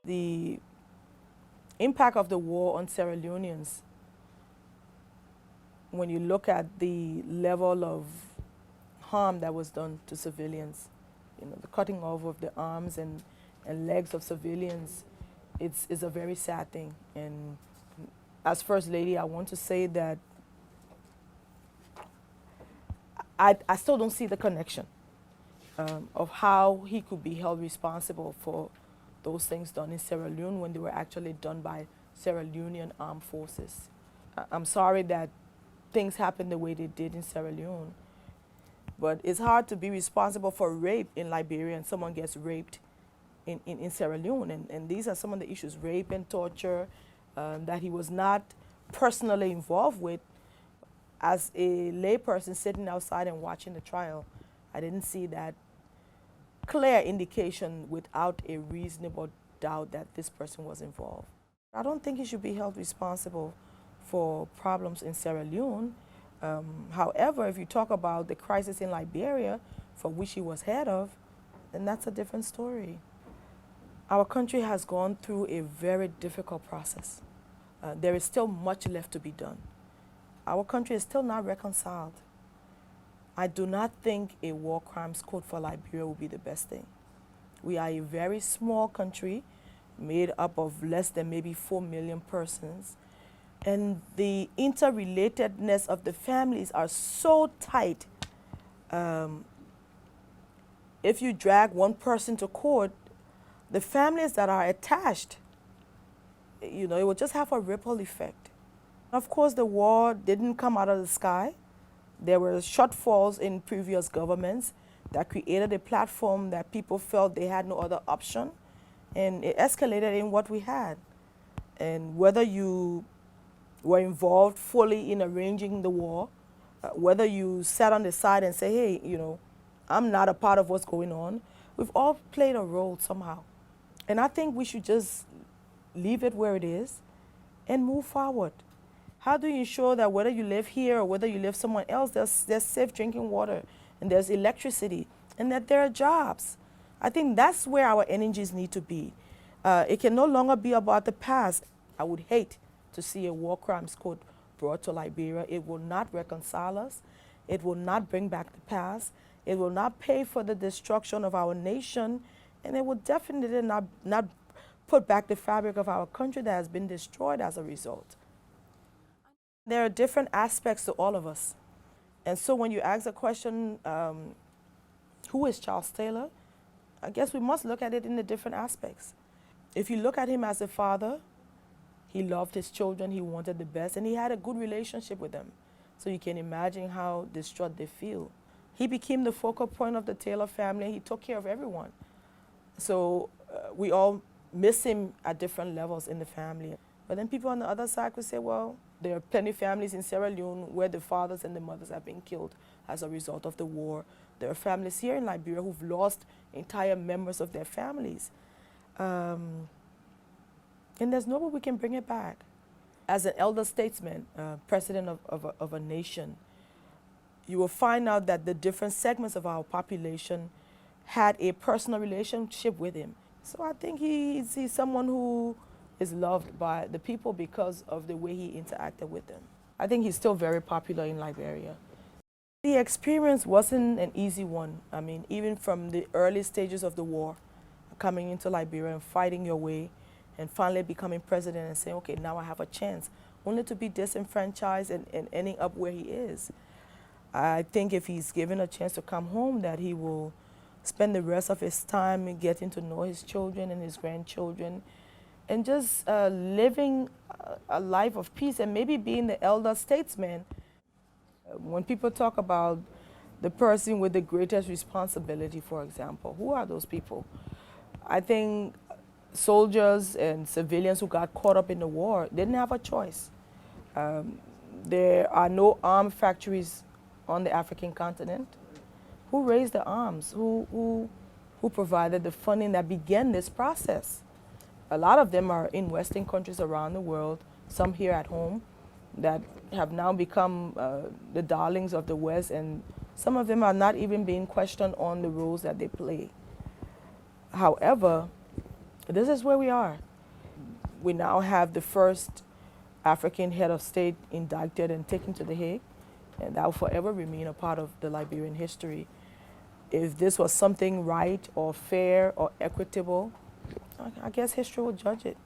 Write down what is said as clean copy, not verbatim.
The impact of the war on Sierra Leoneans, when you look at the level of harm that was done to civilians, the cutting off of the arms and legs of civilians, it's a very sad thing. And as First Lady, I want to say that I still don't see the connection of how he could be held responsible for those things done in Sierra Leone when they were actually done by Sierra Leonean armed forces. I'm sorry that things happened the way they did in Sierra Leone, but it's hard to be responsible for rape in Liberia and someone gets raped in Sierra Leone. And these are some of the issues, rape and torture, that he was not personally involved with. As a layperson sitting outside and watching the trial, I didn't see that clear indication without a reasonable doubt that this person was involved. I don't think he should be held responsible for problems in Sierra Leone. However, if you talk about the crisis in Liberia, for which he was head of, then that's a different story. Our country has gone through a very difficult process. There is still much left to be done. Our country is still not reconciled. I do not think a war crimes code for Liberia will be the best thing. We are a very small country made up of less than maybe 4 million persons. And the interrelatedness of the families are so tight. If you drag one person to court, the families that are attached, it will just have a ripple effect. Of course, the war didn't come out of the sky. There were shortfalls in previous governments that created a platform that people felt they had no other option, and it escalated in what we had. And whether you were involved fully in arranging the war, whether you sat on the side and say, hey, I'm not a part of what's going on, we've all played a role somehow. And I think we should just leave it where it is and move forward. How do you ensure that whether you live here or whether you live somewhere else, there's safe drinking water and there's electricity and that there are jobs? I think that's where our energies need to be. It can no longer be about the past. I would hate to see a war crimes code brought to Liberia. It will not reconcile us. It will not bring back the past. It will not pay for the destruction of our nation. And it will definitely not put back the fabric of our country that has been destroyed as a result. There are different aspects to all of us. And so when you ask the question, who is Charles Taylor? I guess we must look at it in the different aspects. If you look at him as a father, he loved his children, he wanted the best, and he had a good relationship with them. So you can imagine how distraught they feel. He became the focal point of the Taylor family. He took care of everyone. So we all miss him at different levels in the family. But then people on the other side could say, well, there are plenty of families in Sierra Leone where the fathers and the mothers have been killed as a result of the war. There are families here in Liberia who've lost entire members of their families. And there's no way we can bring it back. As an elder statesman, president of a nation, you will find out that the different segments of our population had a personal relationship with him. So I think he's someone who is loved by the people because of the way he interacted with them. I think he's still very popular in Liberia. The experience wasn't an easy one. I mean, even from the early stages of the war, coming into Liberia and fighting your way and finally becoming president and saying, okay, now I have a chance, only to be disenfranchised and ending up where he is. I think if he's given a chance to come home, that he will spend the rest of his time getting to know his children and his grandchildren, and just living a life of peace and maybe being the elder statesman. When people talk about the person with the greatest responsibility, for example, who are those people? I think soldiers and civilians who got caught up in the war didn't have a choice. There are no arm factories on the African continent. Who raised the arms? Who provided the funding that began this process? A lot of them are in Western countries around the world, some here at home, that have now become the darlings of the West, and some of them are not even being questioned on the roles that they play. However, This is where we are. We now have the first African head of state indicted and taken to The Hague, and that will forever remain a part of the Liberian history. If this was something right or fair or equitable, I guess history will judge it.